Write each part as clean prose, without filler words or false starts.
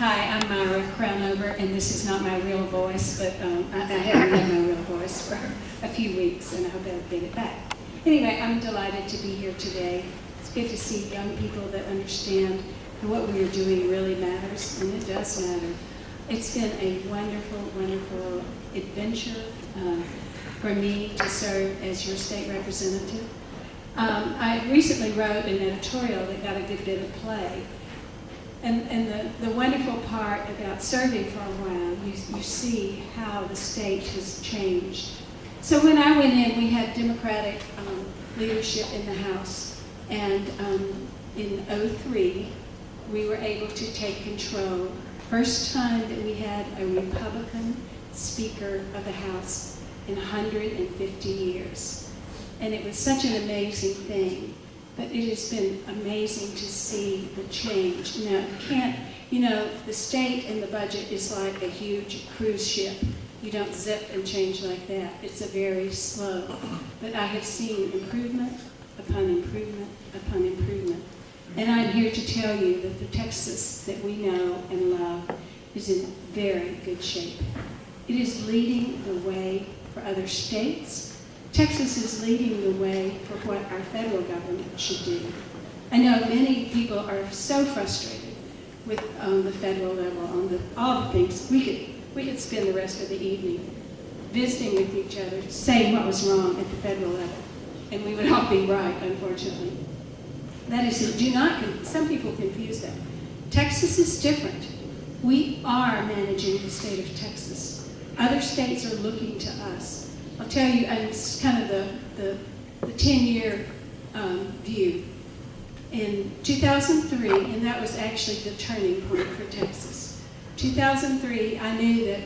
Hi, I'm Myra, Crownover, and this is not my real voice, but I haven't had my real voice for a few weeks, and I hope I'll get it back. Anyway, I'm delighted to be here today. It's good to see young people that understand what we are doing really matters, and it does matter. It's been a wonderful, wonderful adventure for me to serve as your state representative. I recently wrote an editorial that got a good bit of play. And the wonderful part about serving for a while, you see how the state has changed. So when I went in, we had Democratic leadership in the House. And in '03, we were able to take control. First time that we had a Republican Speaker of the House in 150 years. And it was such an amazing thing. But it has been amazing to see the change. Now, the state and the budget is like a huge cruise ship. You don't zip and change like that. It's a very slow. But I have seen improvement upon improvement upon improvement. And I'm here to tell you that the Texas that we know and love is in very good shape. It is leading the way for other states. Texas is leading the way for what our federal government should do. I know many people are so frustrated with the federal level, on all the things. We could spend the rest of the evening visiting with each other, saying what was wrong at the federal level, and we would all be right, unfortunately. That is, some people confuse that. Texas is different. We are managing the state of Texas. Other states are looking to us. I'll tell you, and it's kind of the 10-year view. In 2003, and that was actually the turning point for Texas. 2003, I knew that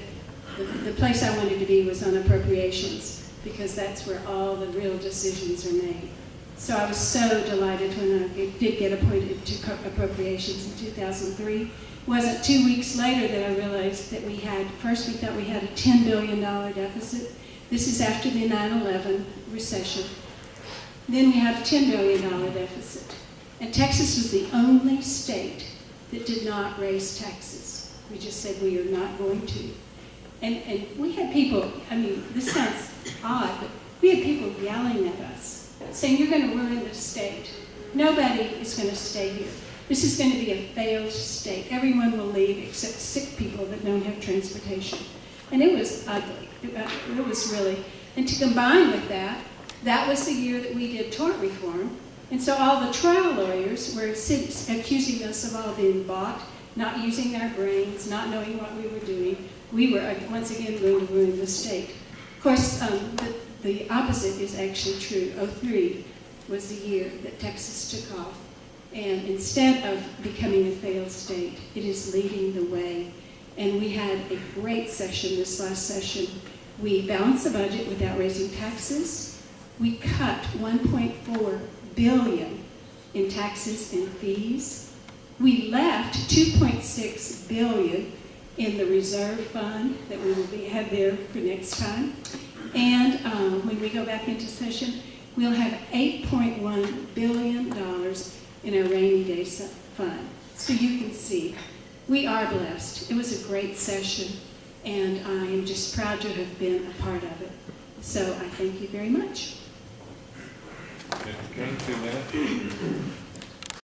the place I wanted to be was on appropriations, because that's where all the real decisions are made. So I was so delighted when I did get appointed to appropriations in 2003. It wasn't 2 weeks later that I realized that we thought we had a $10 billion deficit. This is after the 9/11 recession. Then we have a $10 billion deficit. And Texas was the only state that did not raise taxes. We just said we are not going to. And we had people, this sounds odd, but we had people yelling at us, saying, "You're going to ruin the state. Nobody is going to stay here. This is going to be a failed state. Everyone will leave except sick people that don't have transportation." And it was ugly. It was really, and to combine with that, that was the year that we did tort reform. And so all the trial lawyers were accusing us of all being bought, not using our brains, not knowing what we were doing. We were, once again, going to ruin the state. Of course, the opposite is actually true. '03 was the year that Texas took off. And instead of becoming a failed state, it is leading the way. And we had a great session this last session. We balanced the budget without raising taxes. We cut $1.4 billion in taxes and fees. We left $2.6 billion in the reserve fund that we will have there for next time. And when we go back into session, we'll have $8.1 billion in our rainy day fund. So you can see, we are blessed. It was a great session, and I am just proud to have been a part of it. So I thank you very much. Okay, 2 minutes.